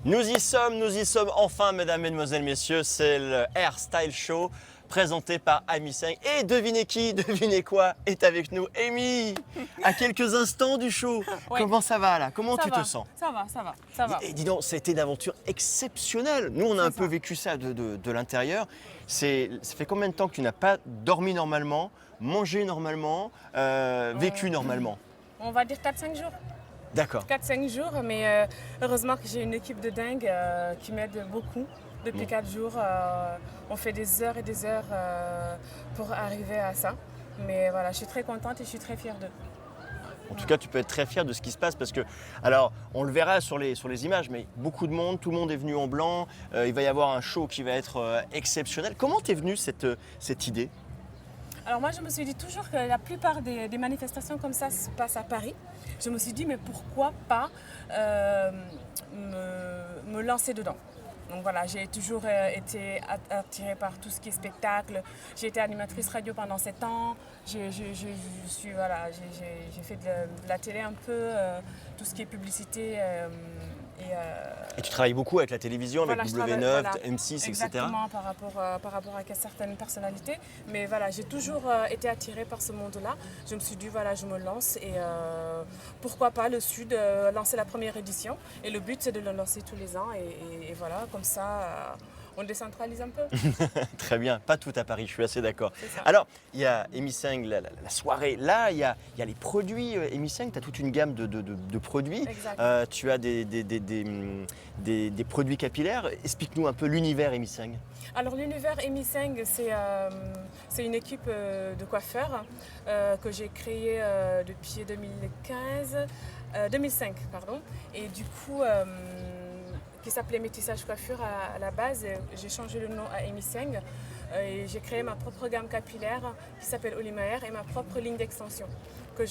Nous y sommes enfin, mesdames, mesdemoiselles, messieurs, c'est le Hair Style Show présenté par Amy Seng. Et devinez qui, devinez quoi est avec nous, Amy, à quelques instants du show. Ouais. Comment ça va là? Comment Ça tu va, te sens? Ça va. Et dis donc, ça a été une aventure exceptionnelle. Nous, on a un C'est peu ça. vécu ça de l'intérieur. Ça fait combien de temps que tu n'as pas dormi normalement, mangé normalement, vécu normalement? On va dire 4-5 jours. D'accord. 4-5 jours, mais heureusement que j'ai une équipe de dingue qui m'aide beaucoup. Depuis 4 jours, on fait des heures et des heures pour arriver à ça. Mais voilà, je suis très contente et je suis très fière d'eux. En tout cas, tu peux être très fier de ce qui se passe parce que, alors, on le verra sur les images, mais beaucoup de monde, tout le monde est venu en blanc. Il va y avoir un show qui va être exceptionnel. Comment t'es venue cette idée? Alors moi, je me suis dit toujours que la plupart des manifestations comme ça se passent à Paris. Je me suis dit, mais pourquoi pas me lancer dedans? Donc voilà, j'ai toujours été attirée par tout ce qui est spectacle. J'ai été animatrice radio pendant 7 ans. J'ai fait de la télé un peu, tout ce qui est publicité. Et tu travailles beaucoup avec la télévision, Voilà, avec je W9, travaille, voilà, M6, etc. exactement, par rapport à certaines personnalités. Mais voilà, j'ai toujours été attirée par ce monde-là. Je me suis dit, voilà, je me lance et pourquoi pas le Sud, lancer la première édition. Et le but, c'est de le lancer tous les ans. Et voilà, comme ça, on décentralise un peu. Très bien, pas tout à Paris, je suis assez d'accord. C'est ça. Alors, il y a Amy Seng, la soirée. Là, il y a les produits Amy Seng, tu as toute une gamme de produits. Exact. Tu as des produits capillaires. Explique-nous un peu l'univers Amy Seng. Alors l'univers Amy Seng, c'est une équipe de coiffeurs que j'ai créée depuis 2005, pardon. Et du coup, qui s'appelait Métissage Coiffure à la base. J'ai changé le nom à Amy Seng et j'ai créé ma propre gamme capillaire qui s'appelle Olimaer et ma propre ligne d'extension que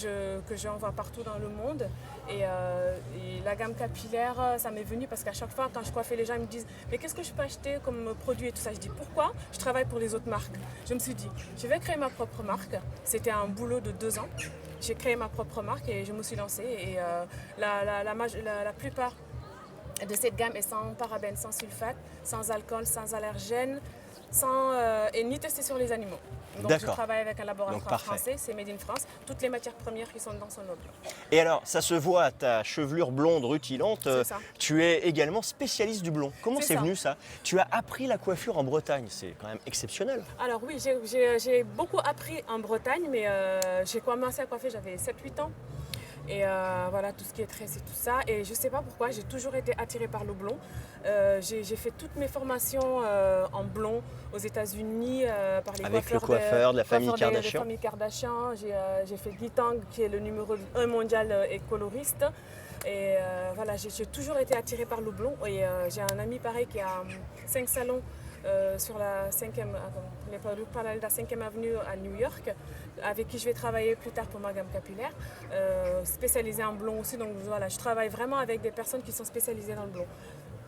j'envoie partout dans le monde. Et la gamme capillaire, ça m'est venu parce qu'à chaque fois quand je coiffais les gens, ils me disent mais qu'est-ce que je peux acheter comme produit et tout ça. Je dis pourquoi je travaille pour les autres marques. Je me suis dit je vais créer ma propre marque. C'était un boulot de 2 ans. J'ai créé ma propre marque et je me suis lancée et la plupart de cette gamme est sans parabènes, sans sulfate, sans alcool, sans allergènes, et ni testé sur les animaux. Donc je D'accord. travaille avec un Donc, laboratoire parfait. français, c'est Made in France. Toutes les matières premières qui sont dedans sont nobles. Et alors, ça se voit à ta chevelure blonde rutilante. C'est ça. Tu es également spécialiste du blond. Comment C'est c'est ça. venu ça? Tu as appris la coiffure en Bretagne, c'est quand même exceptionnel. Alors oui, j'ai beaucoup appris en Bretagne, mais j'ai commencé à coiffer, j'avais 7-8 ans. Et voilà, tout ce qui est tresse et tout ça. Et je ne sais pas pourquoi, j'ai toujours été attirée par le blond. J'ai fait toutes mes formations en blond aux États-Unis par les Avec le coiffeurs coiffeur de la famille coiffeurs Kardashian. de famille Kardashian. J'ai fait Guy Tang, qui est le numéro 1 mondial et coloriste. Et voilà, j'ai toujours été attirée par le blond. Et j'ai un ami pareil qui a 5 salons sur la 5e, parallèle de la 5e avenue à New York, avec qui je vais travailler plus tard pour ma gamme capillaire, spécialisée en blond aussi. Donc voilà, je travaille vraiment avec des personnes qui sont spécialisées dans le blond.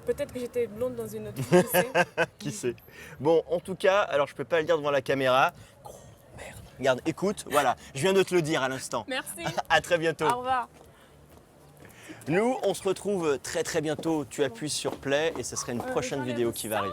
Peut-être que j'étais blonde dans une autre vie, qui sait. Qui sait? Bon, en tout cas, alors je peux pas le dire devant la caméra. Oh, merde. Regarde, écoute, voilà, je viens de te le dire à l'instant. Merci. À très bientôt. Au revoir. Nous, on se retrouve très bientôt. Tu appuies sur play et ce sera une prochaine vidéo qui va arriver.